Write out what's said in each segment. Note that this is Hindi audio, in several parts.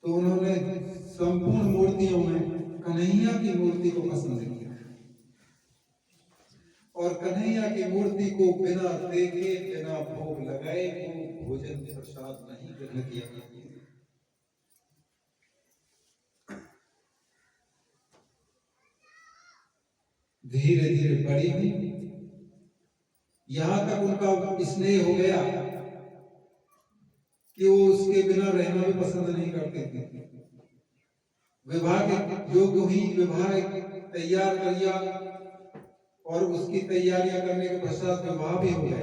तो उन्होंने संपूर्ण मूर्तियों में कन्हैया की मूर्ति को पसंद किया और कन्हैया की मूर्ति को बिना देखे बिना भोग लगाए को भोजन प्रसाद नहीं ग्रहण किया। धीरे धीरे बड़ी हुई, यहां तक उनका स्नेह हो गया कि वो उसके बिना रहना भी पसंद नहीं करते थे। विवाह के योग्य हुई, विवाह तैयार किया और उसकी तैयारियां करने के पश्चात विवाह भी हो गया।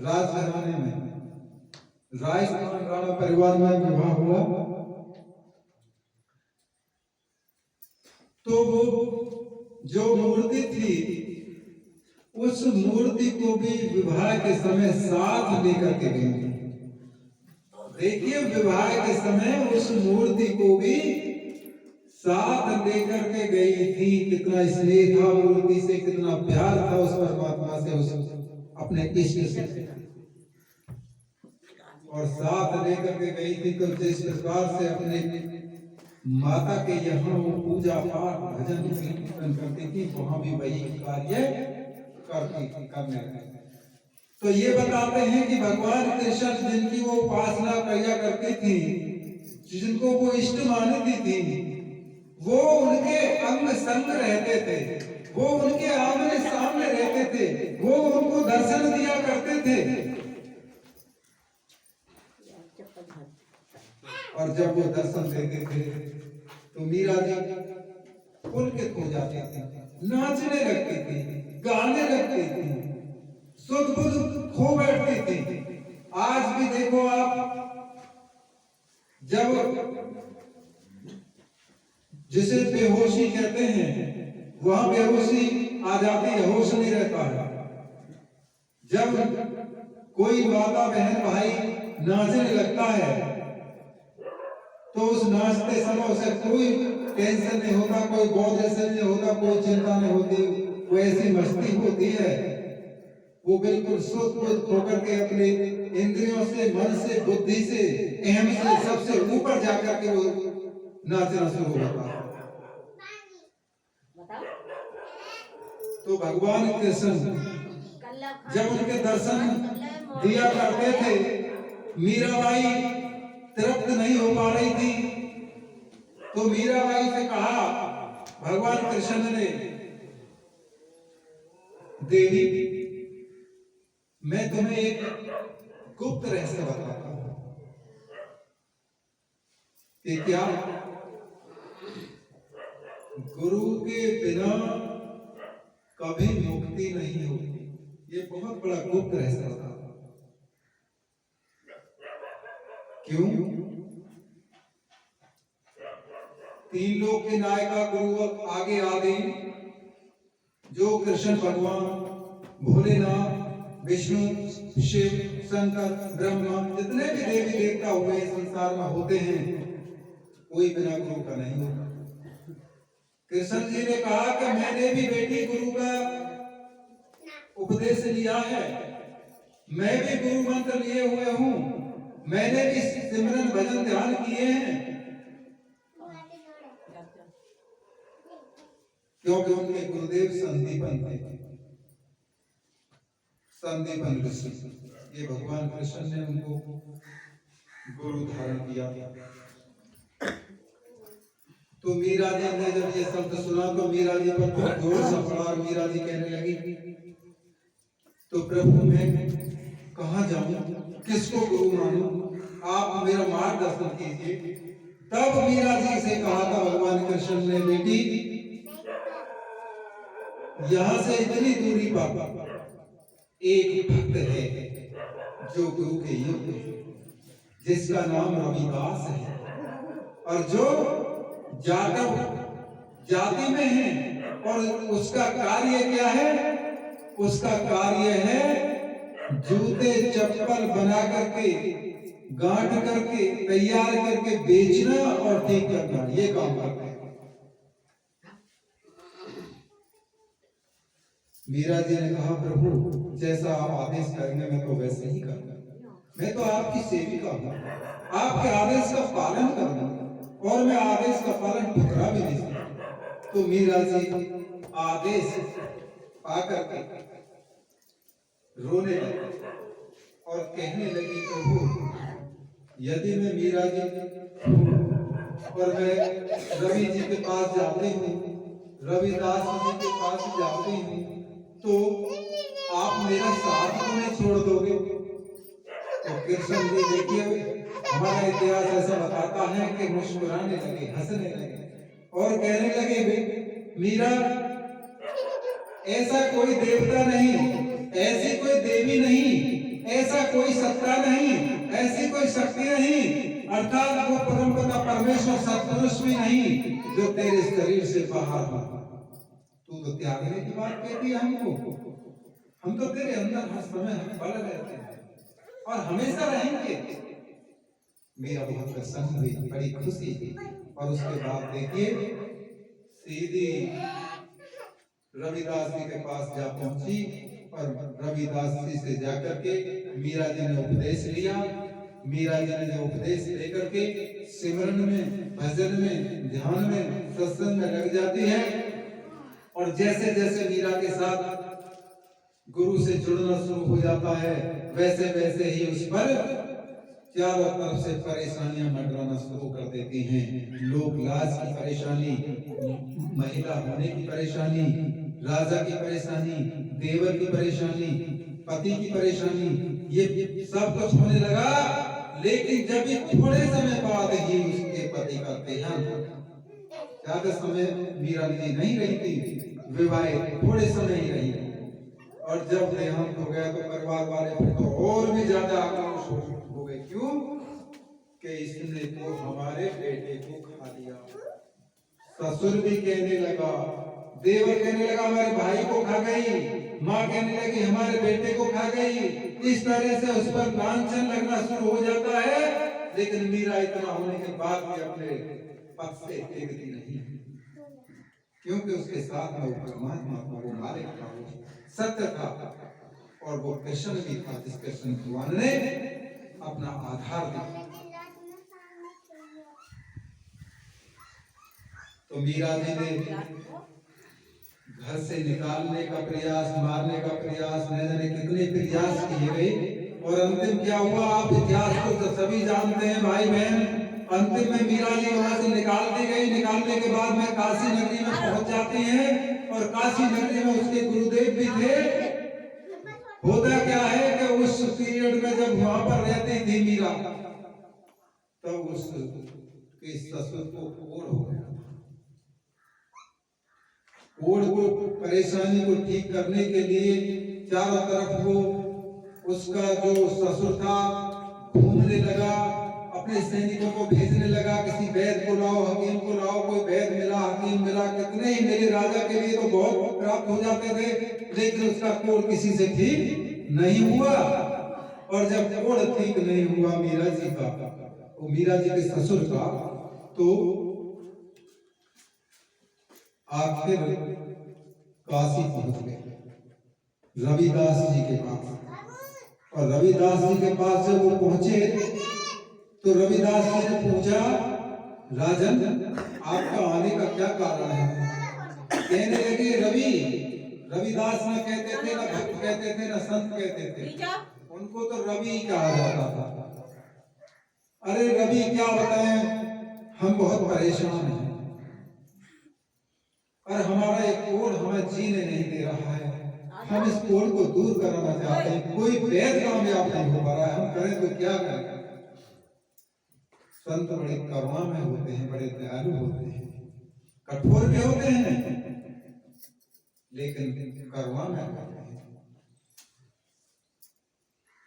राजघराने में, राजस्थान राणा परिवार में विवाह हुआ। तो वो जो मूर्ति थी उस मूर्ति को भी विवाह के समय साथ लेकर के गई थी। देखिए, विवाह के समय उस मूर्ति को भी साथ लेकर के गई थी। कितना स्नेह था मूर्ति से, कितना प्यार था उस परमात्मा से, उस अपने इष्ट से, और साथ लेकर के गई थी। तो जिस प्रकार से अपने माता के यहाँ वो पूजा पाठ भजन कीर्तन करती थी, वहां भी वही कार्य करने लगे। तो ये बताते हैं कि भगवान कृष्ण जिनकी वो उपासना किया करती थी, जिनको वो इष्ट मानती थी, वो उनके अंग संग रहते थे, वो उनके आमने सामने रहते थे, वो उनको दर्शन दिया करते थे। और जब वो दर्शन देते थे तो मीरा जी पुलकित हो जाती थी, नाचने लगती थी, गाने लगती थी, सुध बुध खो बैठती थी। आज भी देखो आप, जब जिसे बेहोशी कहते हैं, वहां बेहोशी आ जाती है, होश नहीं रहता है। जब कोई माता बहन भाई नाचने लगता है तो उस नाचते समय उसे कोई टेंशन नहीं होता, कोई बोझ नहीं होता, कोई चिंता नहीं होती, वो ऐसी मस्ती होती है, वो बिल्कुल शुद्ध होकर के अपने इंद्रियों से, मन से, बुद्धि से, अहम से, सबसे ऊपर जाकर के वो नाचना शुरू होता है। तो भगवान कृष्ण जब उनके दर्शन दिया करते थे, मीराबाई तृप्त नहीं हो पा रही थी, तो मीराबाई से कहा भगवान कृष्ण ने, देवी मैं तुम्हें एक गुप्त रहस्य बताता हूं कि क्या गुरु के बिना कभी मुक्ति नहीं होती। ये बहुत बड़ा गुप्त रहस्य था। क्यों? तीन लोक के नायका गुरु आगे आ गई, जो कृष्ण भगवान, भोलेनाथ, विष्णु, शिव, शंकर, ब्रह्मा, जितने भी देवी देवता हुए संसार में होते हैं, कोई बिना गुरु का नहीं होता। कृष्ण जी ने कहा कि मैंने भी बेटी गुरु का उपदेश लिया है, मैं भी गुरु मंत्र लिए हुए हूं, मैंने भी सिमरन भजन ध्यान किए हैं, क्योंकि उनके गुरुदेव संदीपन थे, संदीपन ऋषि। ये भगवान कृष्ण ने उनको गुरु धारण किया। तो मीरा जी ने जब ये शब्द सुना तो मीरा जी पर बहुत जोर से पड़ा और मीरा जी कहने लगी, तो प्रभु मैं कहाँ जाऊं, किसको गुरु मानूं, आप मेरा मार्गदर्शन कीजिए। तब मीरा जी से कहा था भगवान कृष्ण ने, बेटी यहां से इतनी दूरी पर एक भक्त है जो गुरु के योग्य है, जिसका नाम रविदास है, और जो जाति में है, और उसका कार्य क्या है, उसका कार्य है जूते चप्पल बना करके, गांठ करके, तैयार करके बेचना और ठीक करना, ये काम करते हैं। मीरा जी ने कहा, प्रभु जैसा आप आदेश करेंगे मैं तो वैसे ही करूंगा, मैं तो आपकी सेविका हूं, आपके आदेश का पालन करूंगा और मैं आदेश का पालन ठुकरा भी नहीं सकता। तो मीरा जी आदेश पाकर के रोने लगी और कहने लगी, प्रभु यदि मैं मीरा जी और मैं रवि जी के पास जाती हूँ, रविदास जी के पास जाती हूँ, तो आप मेरा साथ तो नहीं छोड़ दोगे? तो कृष्ण जी देखिए, हमारा इतिहास ऐसा बताता है कि मुस्कुराने लगे, हंसने लगे और कहने लगे, मीरा ऐसा कोई देवता नहीं, ऐसी कोई देवी नहीं, ऐसा कोई सत्ता नहीं, ऐसी कोई शक्ति नहीं, अर्थात वो परमपिता परमेश्वर सत्पुरुष भी नहीं जो तेरे शरीर से बाहर हो। तू तो त्यागने की बात कहती है हमको, हम तो तेरे अंदर हर समय हम बल रहते हैं और हमेशा रहेंगे। मेरा बहुत प्रसन्न हुई, बड़ी खुशी थी। और उसके बाद देखिए सीधी रविदास जी के पास जा पहुंची और रविदास जी से जाकर के मीरा जी ने उपदेश लिया। मीरा जी ने जो उपदेश लेकर के सिमरन में, भजन में, ध्यान में, सत्संग में लग जाती है और जैसे जैसे मीरा के साथ गुरु से जुड़ना शुरू हो जाता है, वैसे वैसे ही उस पर चारों तरफ से परेशानियां मंडराना शुरू कर देती हैं। लोक लाज की परेशानी, महिला होने की परेशानी, राजा की परेशानी, देवर की परेशानी, पति की परेशानी, ये सब कुछ होने लगा। लेकिन जब भी थोड़े समय बाद ही उसके पति का देहांत, ज्यादा समय मीरा जी नहीं रही थी, विवाहित थोड़े समय ही रही, और जब देहांत हो गया तो परिवार वाले फिर तो और भी ज्यादा आक्रोश हो गए। क्यों? कि इसने तो हमारे बेटे को खा लिया। ससुर भी कहने लगा, देवर कहने लगा हमारे भाई को खा गई, माँ कहने लगी हमारे बेटे को खा गई। इस तरह से उस पर लांछन लगना शुरू हो जाता है। लेकिन मीरा इतना होने के बाद भी अपने पद से टिकती नहीं, क्योंकि उसके साथ में वो परमात्मा था, वो मालिक था, वो सत्य था और वो कृष्ण भी था, जिस कृष्ण भगवान ने अपना आधार दिया। तो मीरा जी ने घर से निकालने का प्रयास, मारने का प्रयास, न जाने कितने प्रयास किए गए और अंतिम क्या हुआ आप इतिहास को तो सभी जानते हैं भाई बहन। अंतिम में मीरा जी वहां से निकाल दी गई। निकालने के बाद में काशी नगरी में पहुंच जाती हैं और काशी नगरी में उसके गुरुदेव भी थे। होता क्या है कि उस पीरियड में जब वहां पर रहती थी मीरा, तब उस ससुर को कोढ़ हो गया। कोढ़ को, परेशानी को ठीक करने के लिए चारों तरफ वो उसका जो ससुर था घूमने लगा, अपने सैनिकों को भेजने लगा, किसी वैद्य को लाओ, हकीम को लाओ। कोई वैद्य मिला, हकीम मिला, कितने ही मिले, राजा के लिए तो बहुत प्राप्त हो जाते थे, लेकिन उसका कोढ़ किसी से ठीक नहीं हुआ। और जब कोढ़ ठीक नहीं हुआ मीरा जी का, वो मीरा जी के ससुर का, तो आखिर काशी पहुंच गए रविदास जी के पास। और रविदास जी के पास जब वो पहुंचे तो रविदास जी ने पूछा, राजन आपका आने का क्या कारण है? कहने लगे रविदास न कहते थे, न भक्त कहते थे, न संत कहते थे, उनको तो रवि कहा जाता था। अरे रवि क्या बताएं, हम बहुत परेशान हैं और हमारा एक कोढ़ हमें जीने नहीं दे रहा है। हम इस कोढ़ को दूर कराना चाहते हैं, कोई वैद्य कामयाब नहीं हो पा रहा है, हम करें तो क्या करें? संत बड़े करुणा में होते हैं, बड़े दयालु होते हैं, कठोर भी होते हैं, लेकिन करुणा में होते हैं।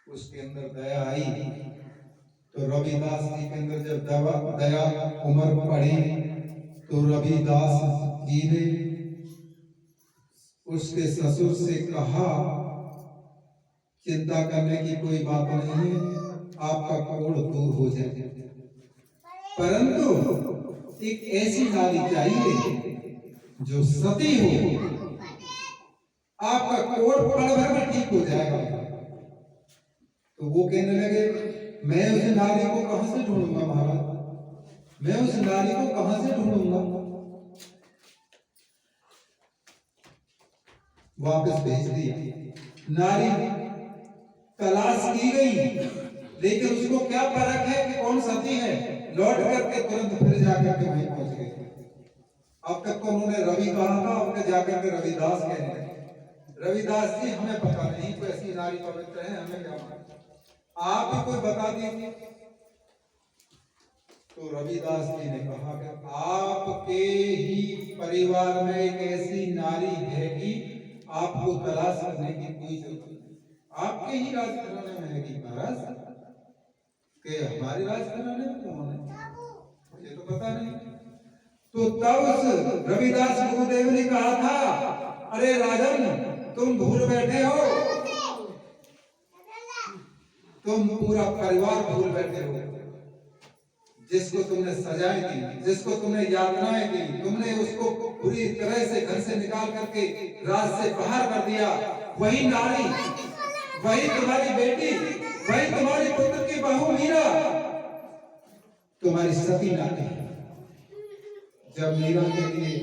उसके अंदर दया आई तो रविदास जी के अंदर जब दया उमर पड़ी तो रविदास जी ने उसके ससुर से कहा, चिंता करने की कोई बात नहीं है, आपका कोढ़ दूर हो जाए, परंतु एक ऐसी नारी चाहिए जो सती हो, आपका कोढ़ पल भर में ठीक हो जाएगा। तो वो कहने लगे, मैं उस नारी को कहां से ढूंढूंगा महाराज? मैं उस नारी को कहां से ढूंढूंगा? वापस भेज दिया। नारी तलाश की गई, लेकिन उसको क्या परख है कि कौन सती है? लौट करके तुरंत फिर जाकर के वहीं पहुंच गए। अब तक तो उन्होंने रवि कहा था, अब तक जाकर के रविदास कहने लगे। रविदास जी हमें पता नहीं कोई ऐसी नारी पवित्र है, हमें क्या मालूम, आप ही कोई बता दीजिए। तो रविदास जी ने कहा कि आपके ही परिवार में एक ऐसी नारी है कि आपको तलाश करने की कोई जरूरत नहीं, आपके ही राजघराने में है कि महाराज के हमारे राजघराने में कौन है मुझे तो पता नहीं। तो तब उस रविदास गुरुदेव ने कहा था, अरे राजन तुम भूल बैठे हो, तुम पूरा परिवार भूल बैठे हो। जिसको तुमने सजाएं दी, जिसको तुमने यातनाएं दी, तुमने उसको पूरी तरह से घर से निकाल करके राज से बाहर कर दिया, वही नारी, वही तुम्हारी बेटी, वही तुम्हारी पुत्र की बहू मीरा, तुम्हारी सती नारी। जब मीरा के लिए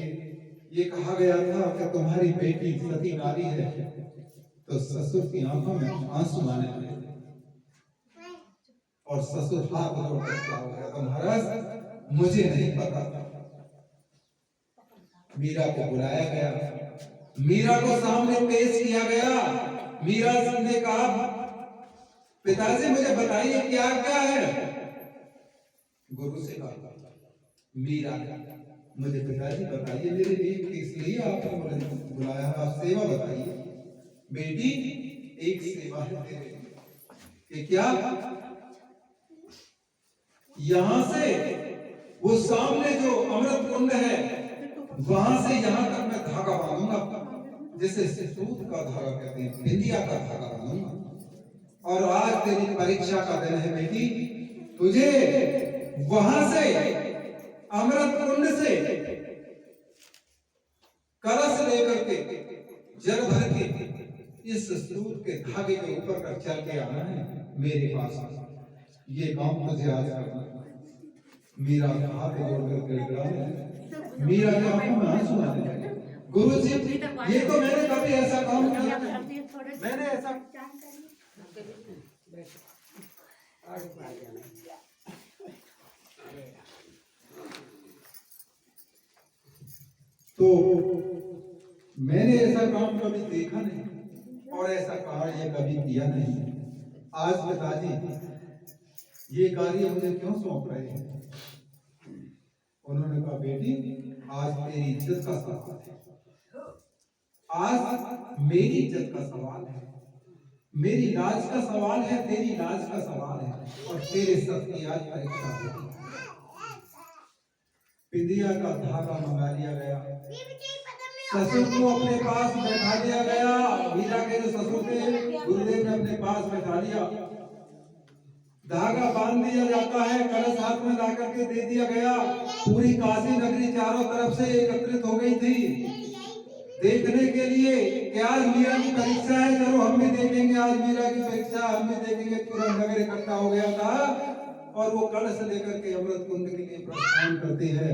ये कहा गया था कि तुम्हारी बेटी सती नारी है, तो ससुर की आंखों में आंसू आने लगे और ससुर हाथ जोड़कर खड़ा हो गया, तो महाराज मुझे नहीं पता था। मीरा को बुलाया गया, मीरा को सामने पेश किया गया। मीरा ने कहा, पिताजी मुझे बताइए क्या क्या है? गुरु से कहा, मीरा मुझे पिताजी बताइए मेरे लिए किस लिए आपने मुझे बुलाया, आप सेवा बताइए। बेटी एक सेवा है तेरे लिए। क्या? यहां से वो सामने जो अमृत कुंड है वहां से यहां तक मैं धागा बांधूंगा, जिसे सूत का धागा कहते हैं, बिंदिया का धागा बांधूंगा। और आज तेरी परीक्षा का दिन है बेटी, तुझे वहां से अमृत कुंड से कलश लेकर के जल भर के इस सूत के धागे के ऊपर कर चल के आना है मेरे पास। ये काम तुझे आज करना है। मीरा हाथ जोड़कर गिड़गिड़ाने, मीरा के आंखों में आंसू आने लगे। गुरुजी ये तो मैंने कभी ऐसा काम किया, मैंने ऐसा तो मैंने ऐसा काम कभी देखा नहीं और ऐसा कार्य कभी किया नहीं। आज पिताजी ये कार्य मुझे क्यों सौंप रहे हैं? उन्होंने कहा, बेटी आज तेरी इज्जत का सवाल है, आज मेरी इज्जत का सवाल है, मेरी लाज का सवाल है, तेरी लाज का सवाल है, और तेरे सब की आज परीक्षा होगी। बिंदिया का धागा मंगा लिया गया, ससुर को अपने पास बैठा लिया गया। मीरा के जो ससुर थे गुरुदेव ने अपने पास बैठा लिया, धागा बांध दिया जाता है, कलश हाथ में ला करके दे दिया गया। पूरी काशी नगरी चारों तरफ से एकत्रित हो गई थी देखने के लिए कि आज मीरा की परीक्षा है, चलो हम भी देखेंगे आज मीरा की परीक्षा, हम भी देखेंगे। पूरा नगर इकट्ठा हो गया था और वो कलश लेकर के अमृत कुंड के लिए प्रस्थान करती है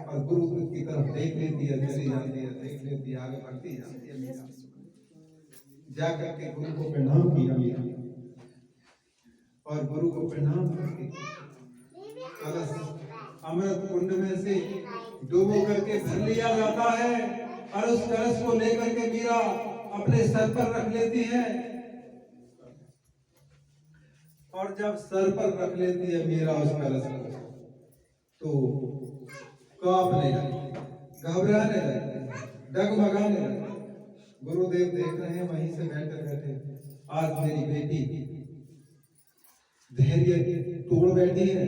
और गुरु की तरफ देख लेती है, चली जाती है, देख लेती है, आगे बढ़ती जाती है। मीरा जाकर के गुरु को प्रणाम किया मीरा, और गुरु को प्रणाम करके कलश अमृत कुंड में से डुबो करके भर लिया जाता है और उस कलश को लेकर के मीरा अपने सर पर रख लेती है। और जब सर पर रख लेती है मीरा उस कलश को, तो कांपने लगती, घबराने लगती, डगमगाने लगती। गुरुदेव देख रहे हैं वहीं से बैठे बैठे, आज मेरी बेटी धैर्य तोड़ बैठी है,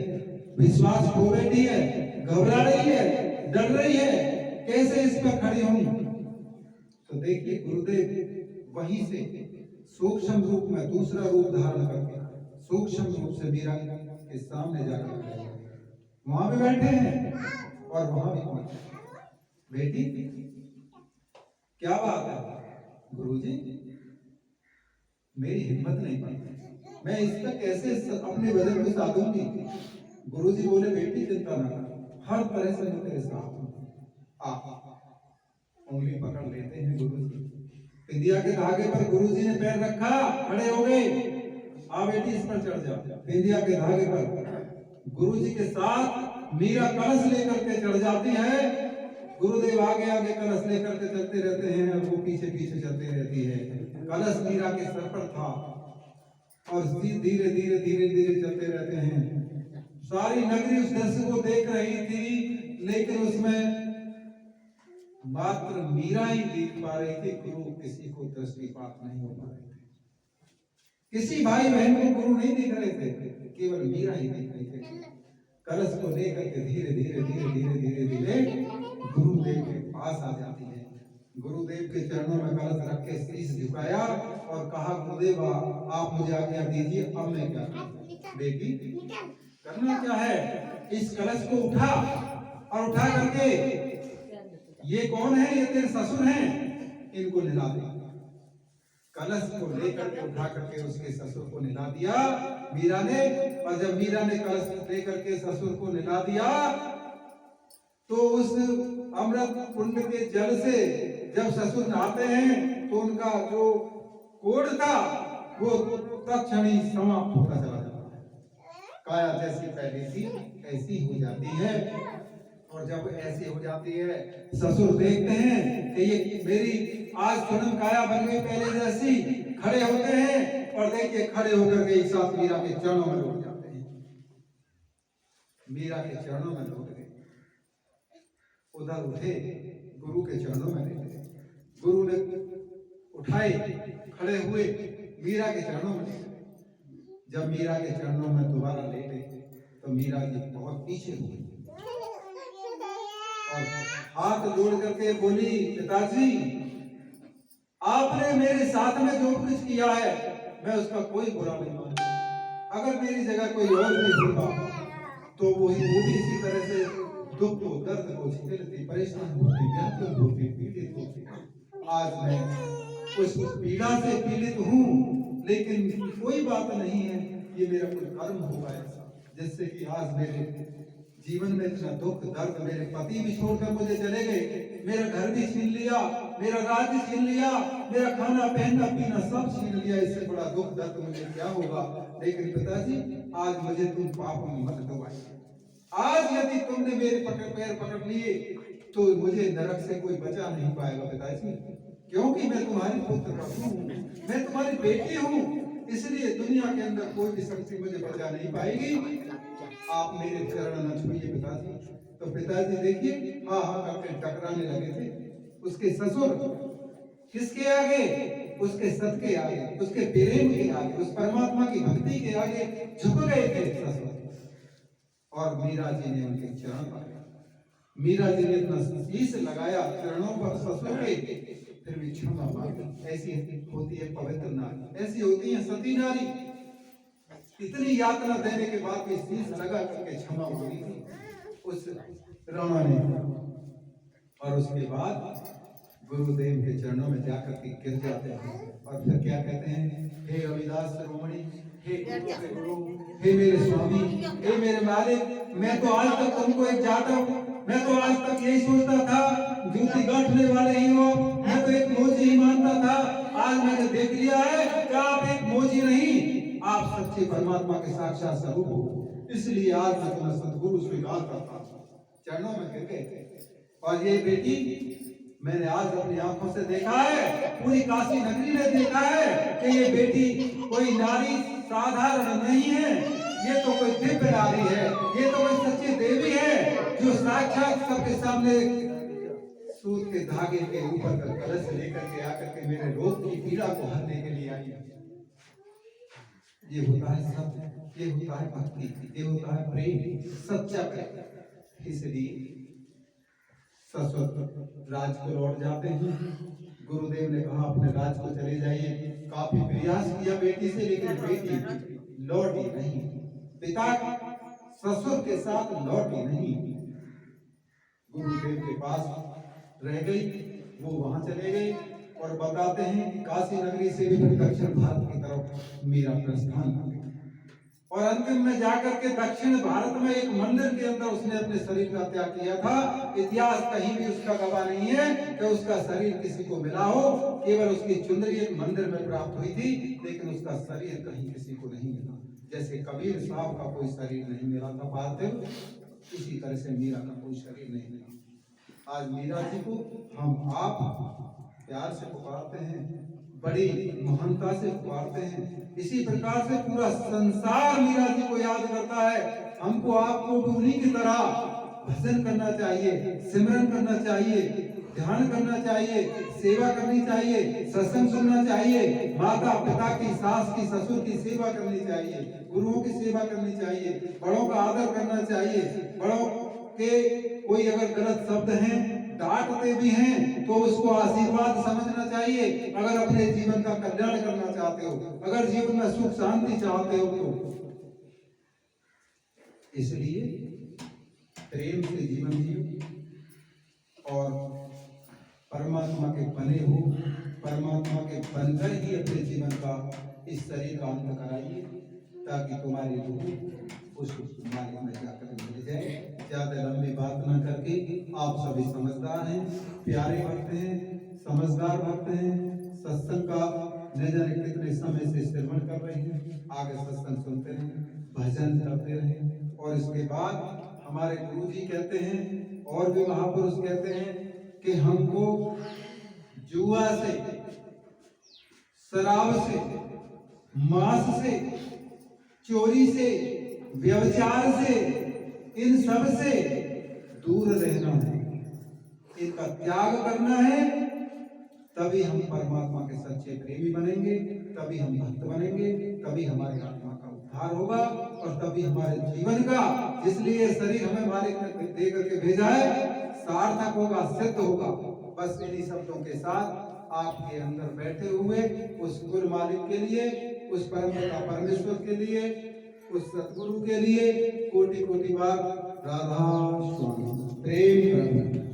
विश्वास खो बैठी है, घबरा रही है, डर रही है, कैसे इस पर खड़ी होंगी। तो देखिए गुरुदेव वहीं से सूक्ष्म रूप में दूसरा रूप धारण करके सूक्ष्म रूप से मीरा के सामने जाकर वहां भी बैठे हैं और वहां भी पहुंचे। बेटी क्या बात है? गुरुजी मेरी हिम्मत नहीं पड़ती, मैं इस पर कैसे अपने वजन को साधूंगी। गुरुजी बोले बेटी चिंता ना कर, हर तरह से मैं तेरे साथ हूँ। आप उंगली पकड़ लेते हैं गुरुजी, बिंदिया के धागे पर गुरुजी ने पैर रखा, खड़े हो गए, आ बेटी इस पर चढ़ जा। बिंदिया के धागे पर गुरुजी के साथ मीरा कलश लेकर के चढ़ जाती है। गुरुदेव आगे आगे कलश लेकर के चलते रहते हैं और वो पीछे पीछे चलती रहती है। कलश मीरा के सर पर था और धीरे धीरे धीरे धीरे चलते रहते हैं। सारी नगरी उस दृश्य को देख रही थी, लेकिन उसमें मात्र मीरा ही देख पा रही थी, गुरु किसी को दृष्टिपात नहीं हो पा रहे थे। किसी भाई बहन को गुरु नहीं दिख रहे थे, केवल मीरा ही दिख रही थी। कलश को लेकर के धीरे धीरे धीरे धीरे धीरे धीरे गुरुदेव के पास आ जाती है। गुरुदेव के चरणों में कलश रख के शीश झुकाया और कहा, गुरुदेव आप मुझे आज्ञा दीजिए, अब मैं क्या करूं? बेटी करना क्या है, इस कलश को उठा और उठा करके, ये कौन है? ये तेरे ससुर हैं, इनको निला दे। कलश को लेकर के उठा करके उसके ससुर को निला दिया मीरा ने। और जब मीरा ने कलश लेकर के ससुर को निला दिया तो उस अमृत कुंड के जल से जब ससुर नहाते हैं तो उनका जो कोढ़ था वो तत्क्षण ही समाप्त होता चला जाता है। काया जैसी पहले थी ऐसी हो जाती है। और जब ऐसी हो जाती है, ससुर देखते हैं कि ये मेरी आज स्वर्ण काया बन गई पहले जैसी, खड़े होते हैं और देखिए खड़े होकर के एक साथ मीरा के चरणों में लौट जाते हैं। मीरा के चरणों में लौट गए, उधर उठे, गुरु के चरणों में लेटे। गुरु ने उठाए, खड़े हुए, मीरा के चरणों में लेटे। जब मीरा के चरणों में दोबारा लेटे तो मीरा जी बहुत पीछे हो गई और हाथ जोड़ करके बोली, पिताजी आपने मेरे साथ में जो कुछ किया है मैं उसका कोई बुरा नहीं मानता। अगर मेरी जगह कोई और भी होता तो वो भी इसी तरह से दुख को, दर्द को झेलती, परेशान होती, व्याकुल होती, पीड़ित होती। आज मैं उस पीड़ा से पीड़ित हूँ, लेकिन कोई बात नहीं है, ये मेरा कोई कर्म हुआ ऐसा जिससे कि आज मेरे जीवन में इतना दुख दर्द, मेरे पति भी छोड़कर मुझे चले गए, मेरा घर भी छीन लिया, मेरा राज्य छीन लिया, मेरा खाना पहनना पीना सब छीन लिया, इससे बड़ा दुख दर्द मुझे क्या होगा। लेकिन पिताजी आज मुझे तुम पाप में मत डुबाइए। आज यदि तुमने मेरे पैर पकड़ लिए तो मुझे नरक से कोई बचा नहीं पाएगा पिताजी, क्योंकि मैं तुम्हारी पुत्र हूँ, मैं तुम्हारी बेटी हूँ, इसलिए दुनिया के अंदर कोई भी शक्ति मुझे बचा नहीं पाएगी। आप मेरे चरण न छूइए पिताजी। तो पिताजी देखिए हाँ हाँ करके टकराने लगे थे। उसके ससुर किसके आगे? उसके सत के आगे, उसके प्रेम के आगे, उस परमात्मा की भक्ति के आगे झुक गए थे ससुर। और मीरा जी ने उनके चरण पकड़े, मीरा जी ने अपना शीश लगाया चरणों पर ससुर के, फिर भी क्षमा मांगी। ऐसी होती है पवित्र नारी, ऐसी होती है सती नारी। इतनी यातना देने के बाद भी शीश लगा करके क्षमा मांगी उस राणा ने। और उसके बाद गुरुदेव के चरणों में जाकर के गिर जाते हैं और फिर क्या कहते हैं, हे रविदास शिरोमणि, हे गुरु, हे मेरे स्वामी, हे मेरे मालिक, मैं तो आज तक तुमको एक जाटव, मैं तो आज तक यही सोचता था जूती गांठने वाले ही हो, मैं तो एक मोची ही मानता था। आज मैंने देख लिया है कि आप एक मोची नहीं, आप सच्चे परमात्मा के साक्षात स्वरूप हो, इसलिए आज मैं तुम्हें सद्गुरु स्वीकार करता हूँ। चरणों में गिर गए थे। और ये बेटी मैंने आज अपनी आंखों से देखा है, पूरी काशी नगरी ने देखा है कि ये बेटी कोई नारी साधारण नहीं है, ये तो कोई दिव्य नारी है, ये तो कोई सच्ची देवी है जो साक्षात सबके सामने सूत के धागे के ऊपर का कलश लेकर के आकर के मेरे रोग की पीड़ा को हरने के लिए आई है। ये होता है सत्य, ये होता है भक्ति, ये होता है प्रेम, सच्चा प्रेम। इसलिए ससुर राज को लौट जाते हैं। गुरुदेव ने कहा अपने राज को चले जाइए। काफी प्रयास किया बेटी से, लेकिन बेटी लौटी नहीं, पिता ससुर के साथ लौटी नहीं, गुरुदेव के पास रह गई। वो वहां चले गए और बताते हैं कि काशी नगरी से भी दक्षिण भारत की तरफ मीरा प्रस्थान कर गई। और अंतिम में जाकर के दक्षिण भारत में एक मंदिर के अंदर उसने अपने शरीर का त्याग किया था। इतिहास कहीं भी उसका गवाह नहीं है कि उसका शरीर किसी को मिला हो, केवल उसकी चुंदरी एक मंदिर में प्राप्त हुई थी, लेकिन उसका शरीर कहीं किसी को नहीं मिला। जैसे कबीर साहब का कोई शरीर नहीं मिला था पार्थिव, इसी तरह से मीरा का कोई शरीर नहीं मिला। आज मीरा जी को हम आप प्यार से पुकारते हैं, बड़ी महानता से पुकारते हैं। इसी प्रकार से पूरा संसार मीरा जी को याद करता है। हमको आपको भी उन्हीं की तरह भजन करना चाहिए, सिमरन करना चाहिए, ध्यान करना चाहिए, सेवा करनी चाहिए, सत्संग सुनना चाहिए, माता पिता की, सास की, ससुर की सेवा करनी चाहिए, गुरुओं की सेवा करनी चाहिए, बड़ों का आदर करना चाहिए। बड़ों के कोई अगर गलत शब्द हैं, डांटते भी हैं, तो उसको आशीर्वाद समझना चाहिए। अगर अपने जीवन का कल्याण करना चाहते हो, अगर जीवन में सुख शांति चाहते हो, तो इसलिए प्रेम से जीवन जियो और परमात्मा के बने हो, परमात्मा के बनकर ही अपने जीवन का, इस शरीर का अंत कराइए, ताकि तुम्हारी रूह उस मालिक में जाकर मिल जाए। ज्यादा लंबी बात न करके, आप सभी समझदार हैं, प्यारे भक्त हैं, समझदार भक्त हैं, सत्संग का न जाने कितने समय से श्रवण कर रहे हैं। आगे सत्संग सुनते रहें, भजन करते रहें। और इसके बाद हमारे गुरु जी कहते हैं और भी महापुरुष कहते हैं कि हमको जुआ से, शराब से, मांस से, चोरी से, व्यभिचार से, इन सब से दूर रहना है, इनका त्याग करना है। तभी हम परमात्मा के सच्चे प्रेमी बनेंगे, तभी हम भक्त बनेंगे, तभी हमारी आत्मा का उद्धार होगा और तभी हमारे जीवन का, जिसलिए शरीर हमें मालिक ने दे करके भेजा है, सार्थक होगा, सिद्ध होगा। बस इन्हीं शब्दों के साथ आपके अंदर बैठे हुए उस गुरु मालिक के लिए, उस परम पिता परमेश्वर के लिए, उस सतगुरु के लिए कोटि कोटि बार राधा स्वामी प्रेम।